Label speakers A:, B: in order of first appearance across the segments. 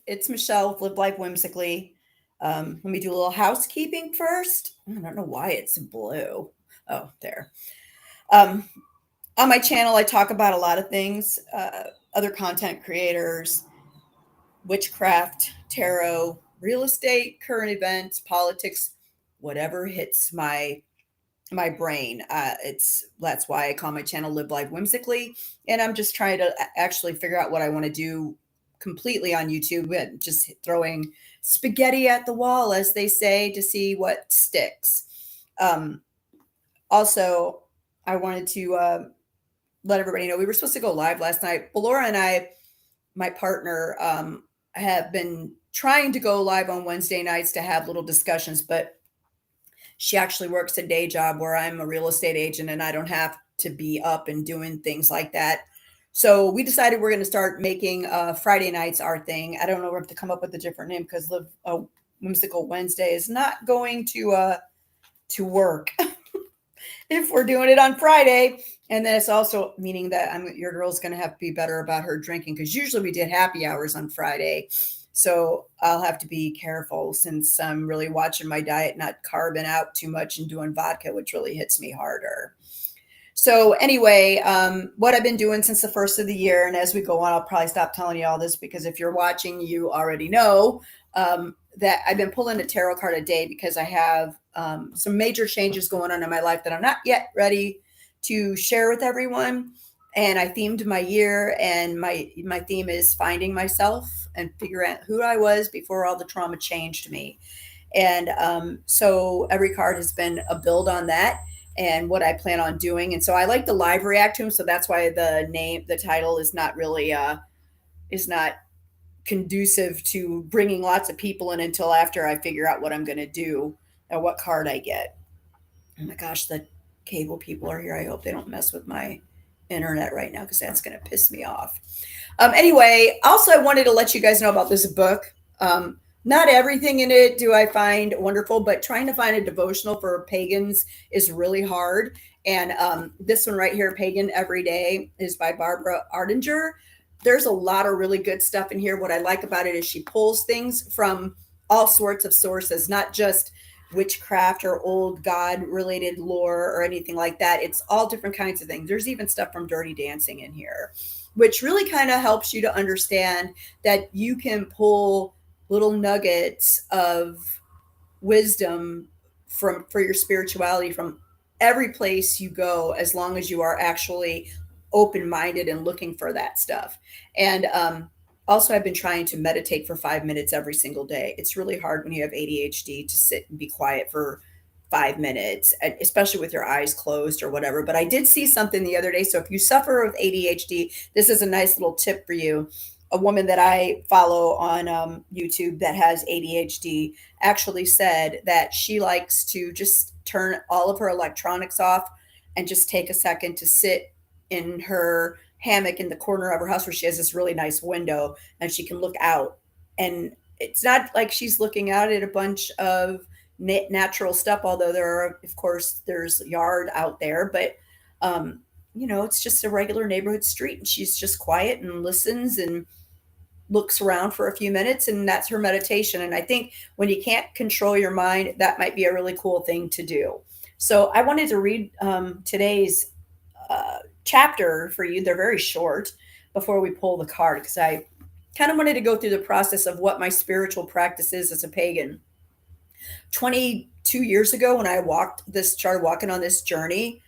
A: It's Michelle with Live Life Whimsically. Let me do a little housekeeping first. I don't know why it's blue. Oh, there. Um, on my channel, I talk about a lot of things, other content creators, witchcraft, tarot, real estate, current events, politics, whatever hits my brain. It's That's why I call my channel Live Life Whimsically, and I'm just trying to actually figure out what I want to do completely on YouTube and just throwing spaghetti at the wall, as they say, to see what sticks. Um, Also, I wanted to let everybody know we were supposed to go live last night. But Laura and I, my partner, have been trying to go live on Wednesday nights to have little discussions, but she actually works a day job where I'm a real estate agent and I don't have to be up and doing things like that. So we decided we're going to start making Friday nights our thing. I don't know if to come up with a different name because Whimsical Wednesday is not going to work if we're doing it on Friday. And then it's also meaning that your girl's going to have to be better about her drinking, because usually we did happy hours on Friday. So I'll have to be careful since I'm really watching my diet, not carving out too much and doing vodka, which really hits me harder. So anyway, what I've been doing since the first of the year, and as we go on, I'll probably stop telling you all this because if you're watching, you already know that I've been pulling a tarot card a day because I have some major changes going on in my life that I'm not yet ready to share with everyone. And I themed my year, and my theme is finding myself and figuring out who I was before all the trauma changed me. And so every card has been a build on that and what I plan on doing. And so I like to live react to them. So that's why the title is not really is not conducive to bringing lots of people in until after I figure out what I'm going to do and what card I get. Oh my gosh, the cable people are here. I hope they don't mess with my internet right now because that's going to piss me off. Anyway, also, I wanted to let you guys know about this book. Not everything in it do I find wonderful, but trying to find a devotional for pagans is really hard. And this one right here, Pagan Every Day, is by Barbara Ardinger. There's a lot of really good stuff in here. What I like about it is she pulls things from all sorts of sources, not just witchcraft or old god related lore or anything like that. It's all different kinds of things. There's even stuff from Dirty Dancing in here, which really kind of helps you to understand that you can pull little nuggets of wisdom for your spirituality from every place you go, as long as you are actually open-minded and looking for that stuff. And also, I've been trying to meditate for 5 minutes every single day. It's really hard when you have ADHD to sit and be quiet for 5 minutes, especially with your eyes closed or whatever. But I did see something the other day. So if you suffer with ADHD, this is a nice little tip for you. A woman that I follow on YouTube that has ADHD actually said that she likes to just turn all of her electronics off and just take a second to sit in her hammock in the corner of her house where she has this really nice window and she can look out. And it's not like she's looking out at a bunch of natural stuff, although of course, there's yard out there, but it's just a regular neighborhood street, and she's just quiet and listens and looks around for a few minutes, and that's her meditation. And I think when you can't control your mind, that might be a really cool thing to do. So I wanted to read today's chapter for you. They're very short before we pull the card, because I kind of wanted to go through the process of what my spiritual practice is as a pagan. 22 years ago, when I started walking on this journey,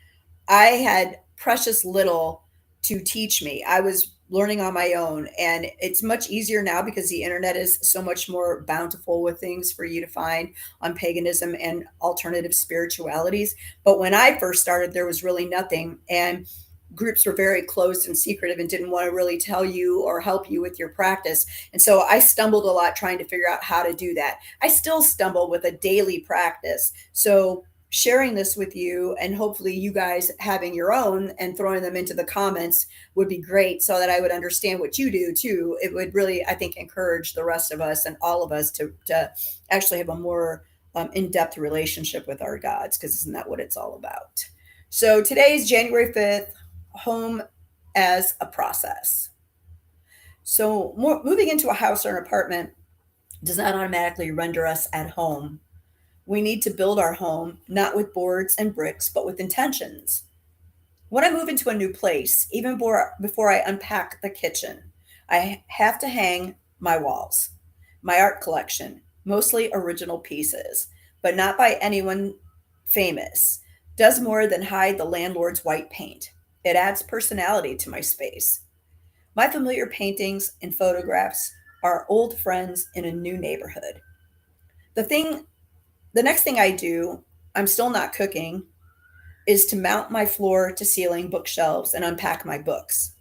A: I had precious little to teach me. I was learning on my own, and it's much easier now because the internet is so much more bountiful with things for you to find on paganism and alternative spiritualities. But when I first started, there was really nothing, and groups were very closed and secretive and didn't want to really tell you or help you with your practice. And so I stumbled a lot trying to figure out how to do that. I still stumble with a daily practice. So sharing this with you, and hopefully you guys having your own and throwing them into the comments, would be great, so that I would understand what you do too. It would really, I think, encourage the rest of us and all of us to actually have a more in-depth relationship with our gods, because isn't that what it's all about? So today's January 5th, home as a process. So moving into a house or an apartment does not automatically render us at home. We need to build our home not with boards and bricks, but with intentions. When I move into a new place, even before I unpack the kitchen, I have to hang my walls, my art collection, mostly original pieces, but not by anyone famous, does more than hide the landlord's white paint. It adds personality to my space. My familiar paintings and photographs are old friends in a new neighborhood. The thing, the next thing I do, I'm still not cooking, is to mount my floor to ceiling bookshelves and unpack my books.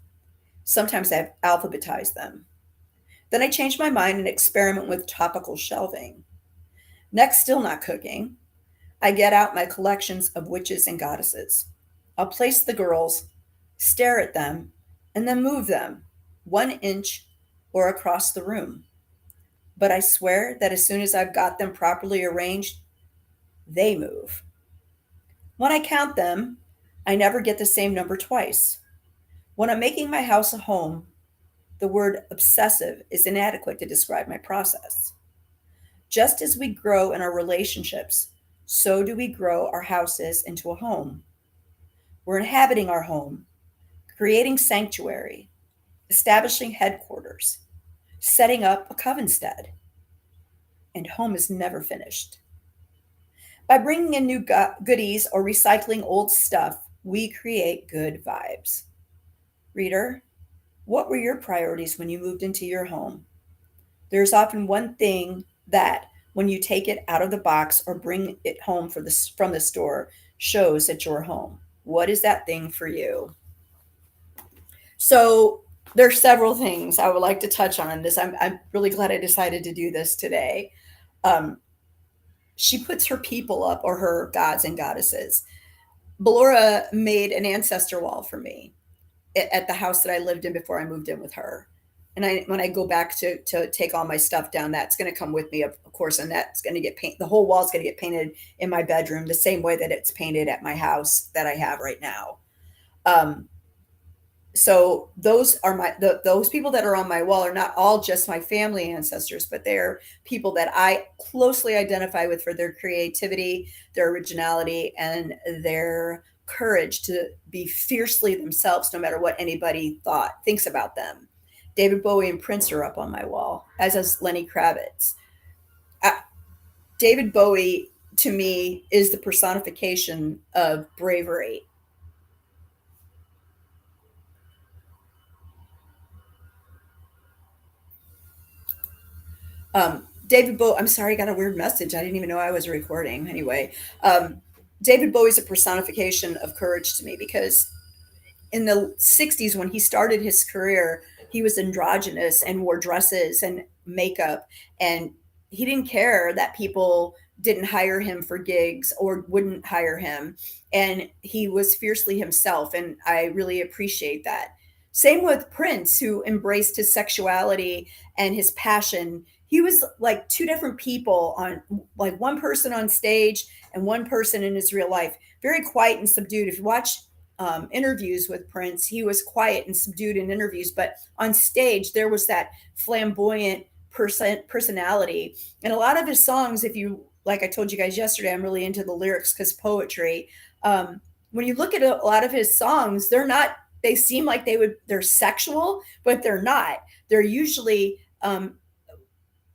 A: Sometimes I alphabetize them. Then I change my mind and experiment with topical shelving. Next, still not cooking, I get out my collections of witches and goddesses. I'll place the girls, stare at them, and then move them 1 inch or across the room. But I swear that as soon as I've got them properly arranged, they move. When I count them, I never get the same number twice. When I'm making my house a home, the word obsessive is inadequate to describe my process. Just as we grow in our relationships, so do we grow our houses into a home. We're inhabiting our home, creating sanctuary, establishing headquarters, setting up a covenstead, and home is never finished. By bringing in new goodies or recycling old stuff, we create good vibes. Reader, what were your priorities when you moved into your home? There's often one thing that, when you take it out of the box or bring it home from the store, shows that you're home. What is that thing for you? So there's several things I would like to touch on in this. I'm really glad I decided to do this today. Um, she puts her people up, or her gods and goddesses. Belora made an ancestor wall for me at the house that I lived in before I moved in with her. And when I go back to take all my stuff down, that's going to come with me, of course, and that's going to get painted. The whole wall's going to get painted in my bedroom the same way that it's painted at my house that I have right now. Um, so those are those people that are on my wall are not all just my family ancestors, but they're people that I closely identify with for their creativity, their originality, and their courage to be fiercely themselves no matter what anybody thinks about them. David Bowie and Prince are up on my wall, as is Lenny Kravitz. uh, David Bowie, to me, is the personification of bravery. David Bowie, I'm sorry, I got a weird message. I didn't even know I was recording. Anyway, David Bowie's a personification of courage to me, because in the 60s, when he started his career, he was androgynous and wore dresses and makeup, and he didn't care that people didn't hire him for gigs or wouldn't hire him, and he was fiercely himself, and I really appreciate that. Same with Prince, who embraced his sexuality and his passion. He was like two different people, on like one person on stage and one person in his real life, very quiet and subdued. If you watch interviews with Prince, he was quiet and subdued in interviews, but on stage there was that flamboyant personality. And a lot of his songs, if you, like I told you guys yesterday, I'm really into the lyrics because poetry. When you look at a lot of his songs, they're not. They seem like they're sexual, but they're not. They're usually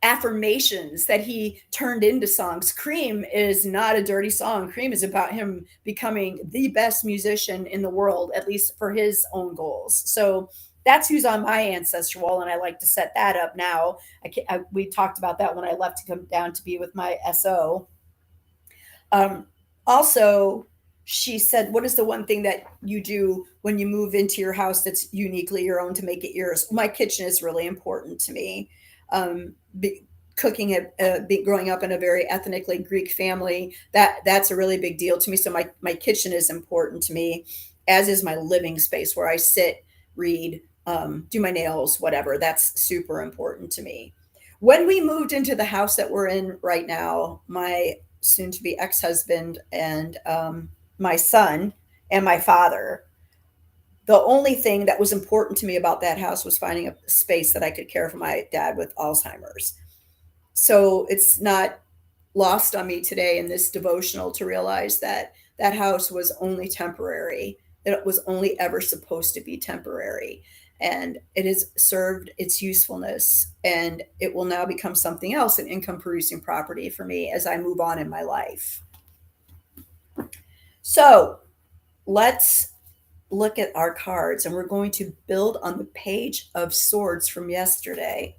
A: affirmations that he turned into songs. Cream is not a dirty song. Cream is about him becoming the best musician in the world, at least for his own goals. So that's who's on my ancestor wall, and I like to set that up now. We talked about that when I left to come down to be with my SO. Also, she said, what is the one thing that you do when you move into your house that's uniquely your own to make it yours? My kitchen is really important to me. Cooking growing up in a very ethnically Greek family, that's a really big deal to me. So my kitchen is important to me, as is my living space where I sit, read, do my nails, whatever. That's super important to me. When we moved into the house that we're in right now, my soon to be ex-husband and my son and my father, The only thing that was important to me about that house was finding a space that I could care for my dad with Alzheimer's. So it's not lost on me today in this devotional to realize that that house was only temporary. It was only ever supposed to be temporary. And it has served its usefulness, and it will now become something else, an income producing property for me as I move on in my life. So let's look at our cards, and we're going to build on the Page of Swords from yesterday.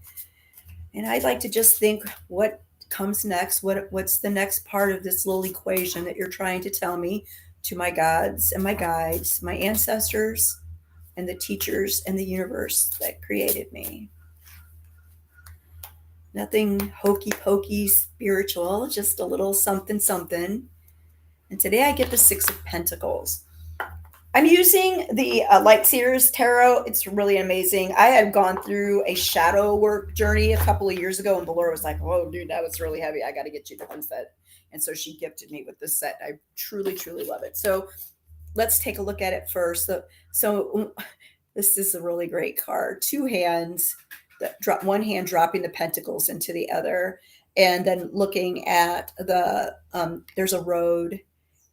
A: And I'd like to just think what comes next, what's the next part of this little equation that you're trying to tell me, to my gods and my guides, my ancestors and the teachers and the universe that created me. Nothing hokey pokey spiritual, just a little something something. And today I get the Six of Pentacles. I'm using the Light Seers Tarot. It's really amazing. I had gone through a shadow work journey a couple of years ago, and the Lord was like, "Oh, dude, that was really heavy. I got to get you the set." And so she gifted me with this set. I truly, truly love it. So let's take a look at it first. So this is a really great card. Two hands, one hand dropping the pentacles into the other, and then looking at the there's a road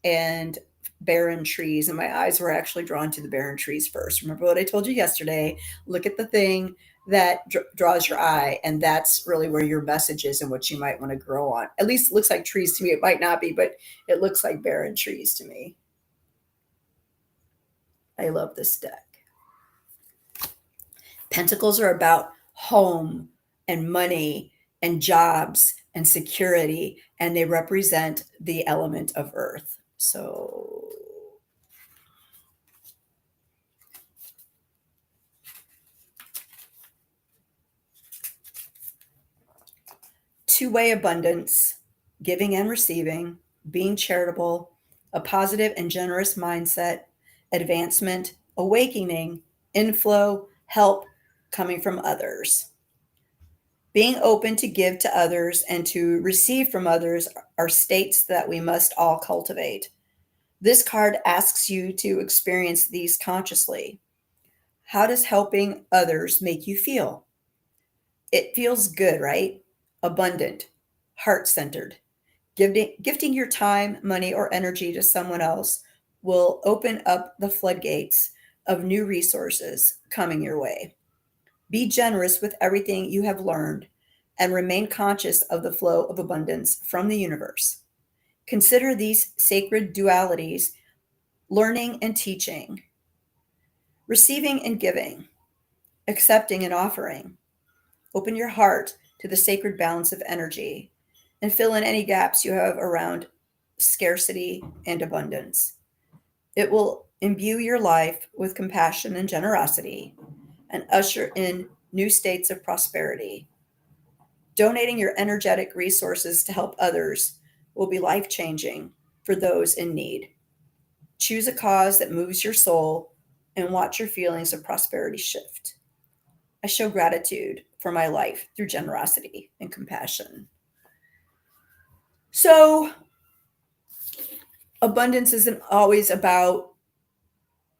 A: and barren trees, and my eyes were actually drawn to the barren trees first. Remember what I told you yesterday? Look at the thing that draws your eye, and that's really where your message is and what you might want to grow on. At least it looks like trees to me. It might not be, but it looks like barren trees to me. I love this deck. Pentacles are about home and money and jobs and security, and they represent the element of earth. So two-way abundance, giving and receiving, being charitable, a positive and generous mindset, advancement, awakening, inflow, help coming from others. Being open to give to others and to receive from others are states that we must all cultivate. This card asks you to experience these consciously. How does helping others make you feel? It feels good, right? Abundant, heart-centered. Gifting your time, money, or energy to someone else will open up the floodgates of new resources coming your way. Be generous with everything you have learned and remain conscious of the flow of abundance from the universe. Consider these sacred dualities: learning and teaching, receiving and giving, accepting and offering. Open your heart to the sacred balance of energy and fill in any gaps you have around scarcity and abundance. It will imbue your life with compassion and generosity and usher in new states of prosperity. Donating your energetic resources to help others will be life-changing for those in need. Choose a cause that moves your soul and watch your feelings of prosperity shift. I show gratitude for my life through generosity and compassion. So, abundance isn't always about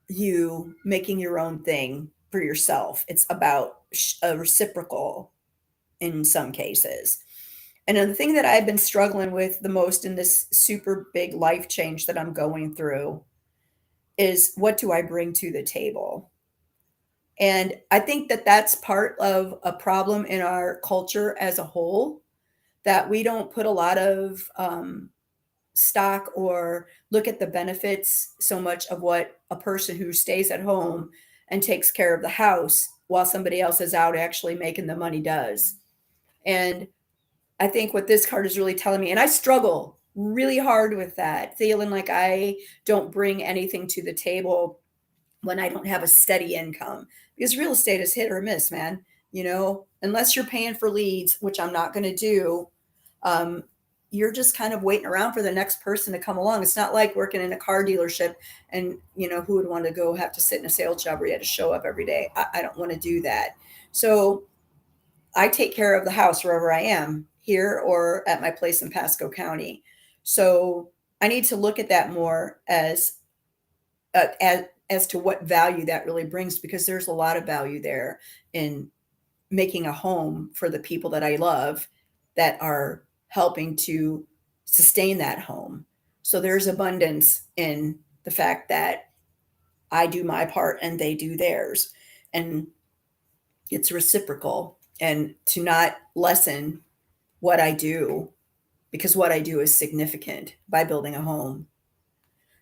A: you making your own thing for yourself. It's about a reciprocal in some cases. And the thing that I've been struggling with the most in this super big life change that I'm going through is, what do I bring to the table? And I think that that's part of a problem in our culture as a whole, that we don't put a lot of stock or look at the benefits so much of what a person who stays at home and takes care of the house while somebody else is out actually making the money does. And I think what this card is really telling me, and I struggle really hard with that, feeling like I don't bring anything to the table when I don't have a steady income, because real estate is hit or miss, man. Unless you're paying for leads, which I'm not going to do, you're just kind of waiting around for the next person to come along. It's not like working in a car dealership and, who would want to go have to sit in a sales job where you had to show up every day? I don't want to do that. So I take care of the house wherever I am, here or at my place in Pasco County. So I need to look at that more as as to what value that really brings, because there's a lot of value there in making a home for the people that I love that are helping to sustain that home. So there's abundance in the fact that I do my part and they do theirs. And it's reciprocal, and to not lessen what I do, because what I do is significant by building a home.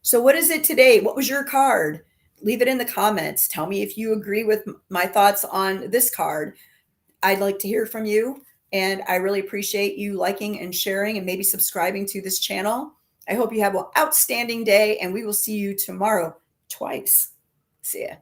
A: So, what is it today? What was your card? Leave it in the comments. Tell me if you agree with my thoughts on this card. I'd like to hear from you. And I really appreciate you liking and sharing and maybe subscribing to this channel. I hope you have an outstanding day, and we will see you tomorrow twice. See ya.